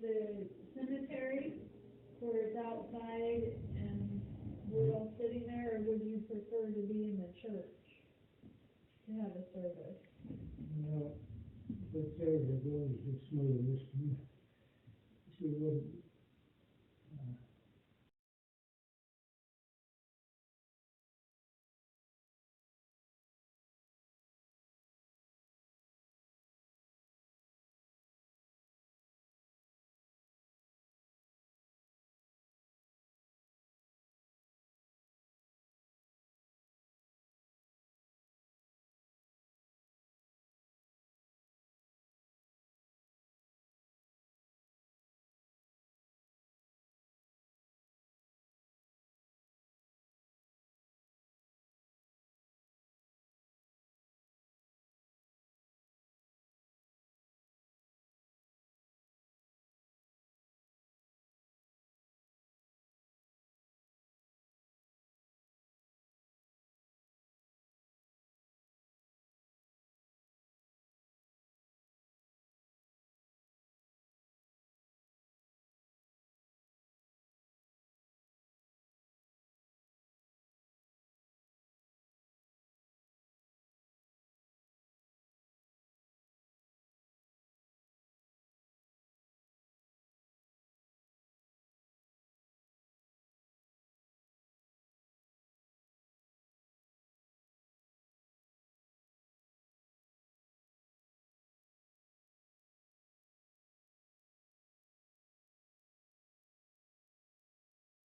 the cemetery where it's outside and we're all sitting there, or would you prefer to be in the church to have a service? No, but there's a village that's smaller than this one. She wouldn't,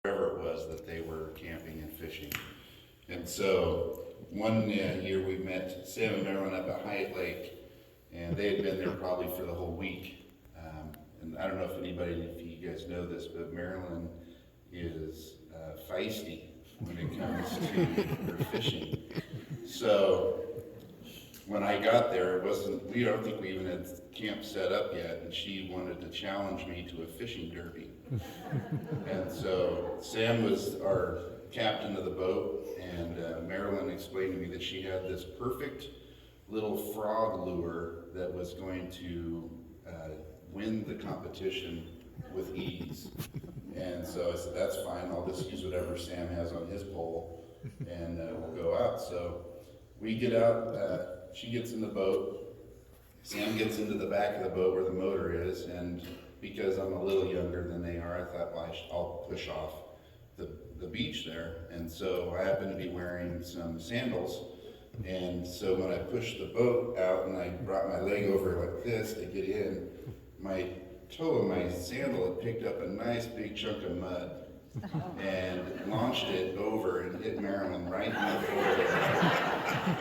wherever it was that they were camping and fishing. And so one year we met Sam and Marilyn up at Hyatt Lake, and they had been there probably for the whole week. And I don't know if you guys know this, but Marilyn is feisty when it comes to her fishing. So when I got there, I don't think we even had camp set up yet, and she wanted to challenge me to a fishing derby. And so Sam was our captain of the boat, and Marilyn explained to me that she had this perfect little frog lure that was going to win the competition with ease. And so I said, that's fine, I'll just use whatever Sam has on his pole, and we'll go out. So we get out, she gets in the boat, Sam gets into the back of the boat where the motor is, and because I'm a little younger than they are, I thought, well, I'll push off the beach there. And so I happened to be wearing some sandals, and so when I pushed the boat out and I brought my leg over like this to get in, my toe of my sandal had picked up a nice big chunk of mud and launched it over and hit Marilyn right in the forehead.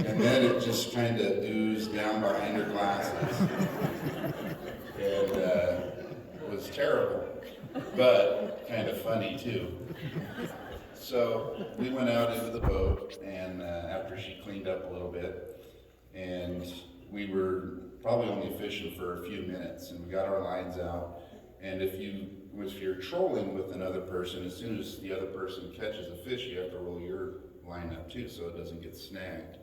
And then it just kind of oozed down behind her glasses. And it was terrible, but kind of funny too. So we went out into the boat, and after she cleaned up a little bit, and we were probably only fishing for a few minutes, and we got our lines out. And if you're trolling with another person, as soon as the other person catches a fish, you have to roll your line up too, so it doesn't get snagged.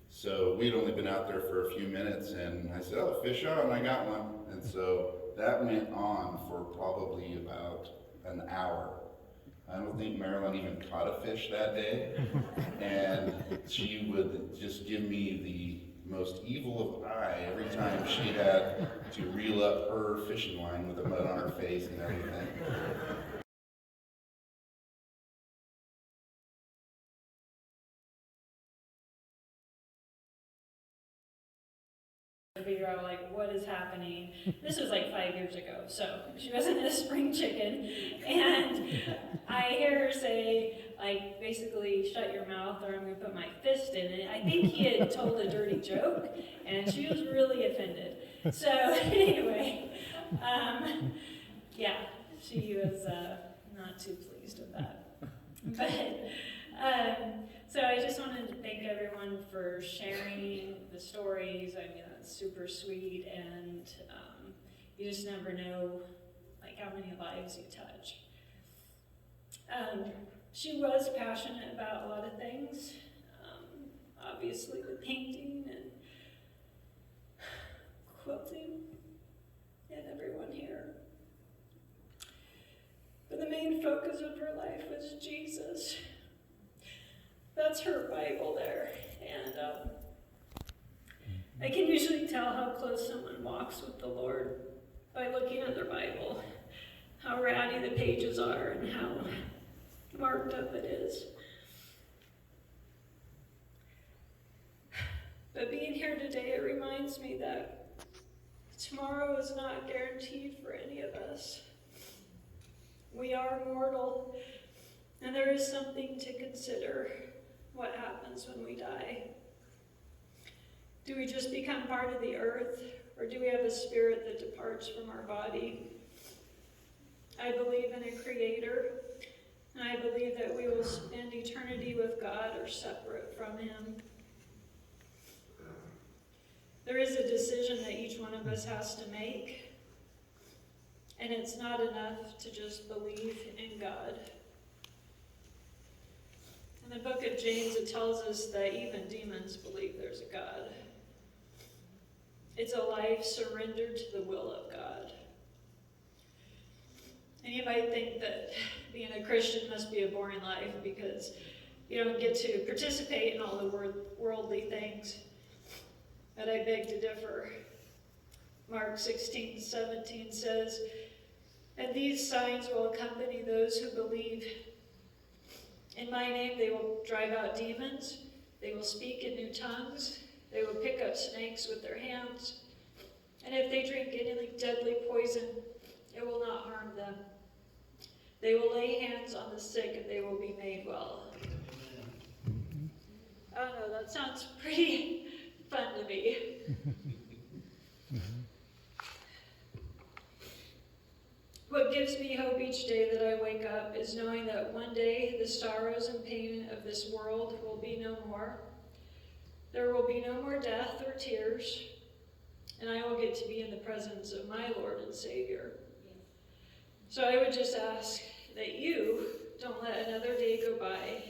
So we'd only been out there for a few minutes, and I said, oh, fish on, I got one. And so that went on for probably about an hour. I don't think Marilyn even caught a fish that day. And she would just give me the most evil of eye every time she had to reel up her fishing line with the mud on her face and everything. Figure out like what is happening. This was like 5 years ago, so she wasn't a spring chicken, and I hear her say like basically shut your mouth or I'm gonna put my fist in it. I think he had told a dirty joke and she was really offended. So anyway, yeah, she was not too pleased with that. But so I just wanted to thank everyone for sharing the stories. I mean, that's super sweet, and you just never know like how many lives you touch. She was passionate about a lot of things, obviously the painting and quilting, and everyone here. But the main focus of her life was Jesus. That's her Bible there, and I can usually tell how close someone walks with the Lord by looking at their Bible, how ratty the pages are and how marked up it is. But being here today, it reminds me that tomorrow is not guaranteed for any of us. We are mortal, and there is something to consider: what happens when we die. Do we just become part of the earth, or do we have a spirit that departs from our body? I believe in a creator, and I believe that we will spend eternity with God or separate from him. There is a decision that each one of us has to make, and it's not enough to just believe in God. In the book of James, it tells us that even demons believe there's a God. It's a life surrendered to the will of God. And you might think that being a Christian must be a boring life because you don't get to participate in all the worldly things. But I beg to differ. Mark 16:17 says, "And these signs will accompany those who believe. In my name they will drive out demons, they will speak in new tongues, they will pick up snakes with their hands, and if they drink any deadly poison, it will not harm them. They will lay hands on the sick and they will be made well." I don't know, that sounds pretty fun to me. What gives me hope each day that I wake up is knowing that one day the sorrows and pain of this world will be no more. There will be no more death or tears, and I will get to be in the presence of my Lord and Savior. So I would just ask that you don't let another day go by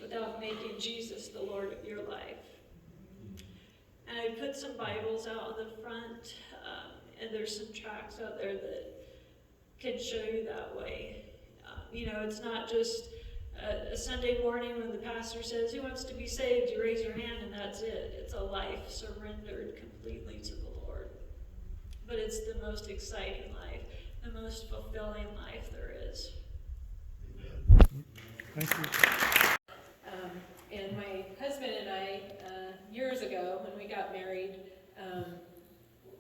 without making Jesus the Lord of your life. And I put some Bibles out on the front, and there's some tracts out there that can show you that way. It's not just a Sunday morning when the pastor says, "Who wants to be saved?" You raise your hand and that's it. It's a life surrendered completely to the Lord. But it's the most exciting life, the most fulfilling life there is. Thank you. And my husband and I, years ago, when we got married,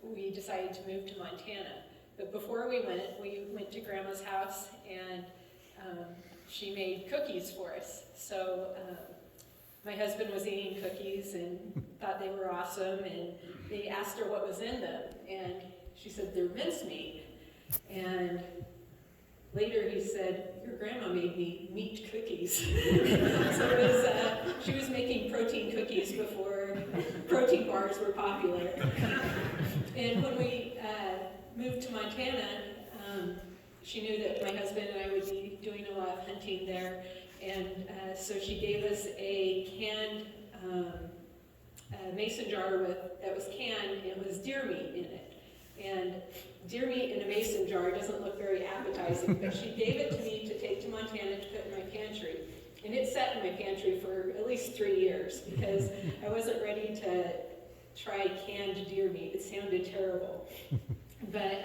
we decided to move to Montana. But before we went to Grandma's house, and she made cookies for us. So my husband was eating cookies and thought they were awesome, and they asked her what was in them, and she said, "They're mincemeat." And later he said, "Your grandma made me meat cookies." So it was, she was making protein cookies before protein bars were popular. And when we moved to Montana, she knew that my husband and I would be doing a lot of hunting there, and so she gave us a canned mason jar that was canned, and it was deer meat in it. And deer meat in a mason jar doesn't look very appetizing, but she gave it to me to take to Montana to put in my pantry. And it sat in my pantry for at least 3 years because I wasn't ready to try canned deer meat. It sounded terrible. But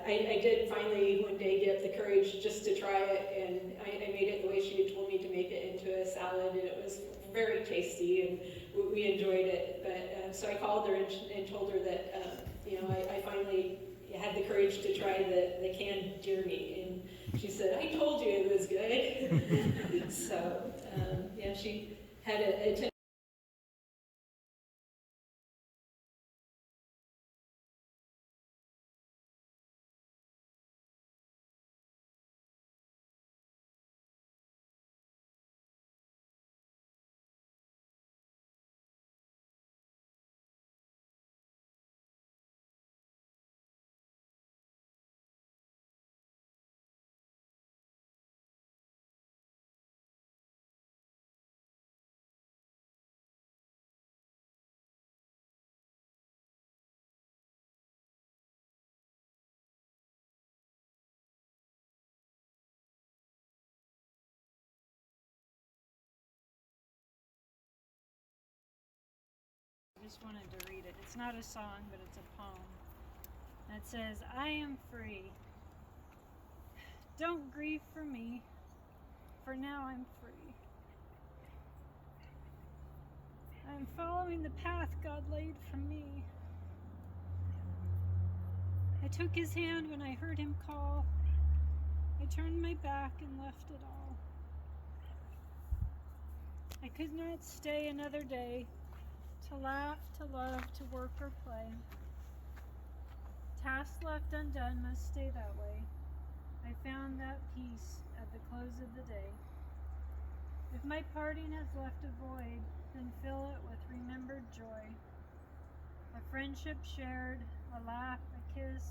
I did finally one day get the courage just to try it, and I made it the way she had told me to make it into a salad, and it was very tasty, and we enjoyed it. But so I called her and told her that I finally had the courage to try the canned deer meat, and she said, "I told you it was good." So she had a just wanted to read it. It's not a song, but it's a poem. And it says, I am free. Don't grieve for me, for now I'm free. I'm following the path God laid for me. I took his hand when I heard him call. I turned my back and left it all. I could not stay another day to laugh, to love, to work or play. Tasks left undone must stay that way. I found that peace at the close of the day. If my parting has left a void, then fill it with remembered joy. A friendship shared, a laugh, a kiss.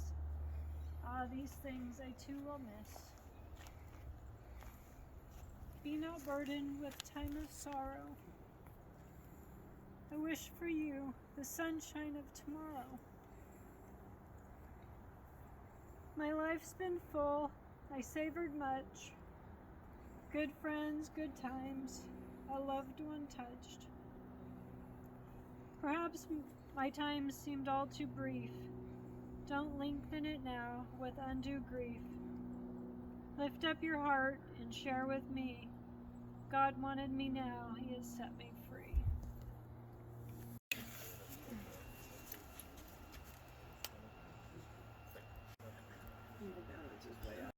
Ah, these things I too will miss. Be not burdened with time of sorrow. I wish for you the sunshine of tomorrow. My life's been full, I savored much. Good friends, good times, a loved one touched. Perhaps my time seemed all too brief. Don't lengthen it now with undue grief. Lift up your heart and share with me. God wanted me now, He has set me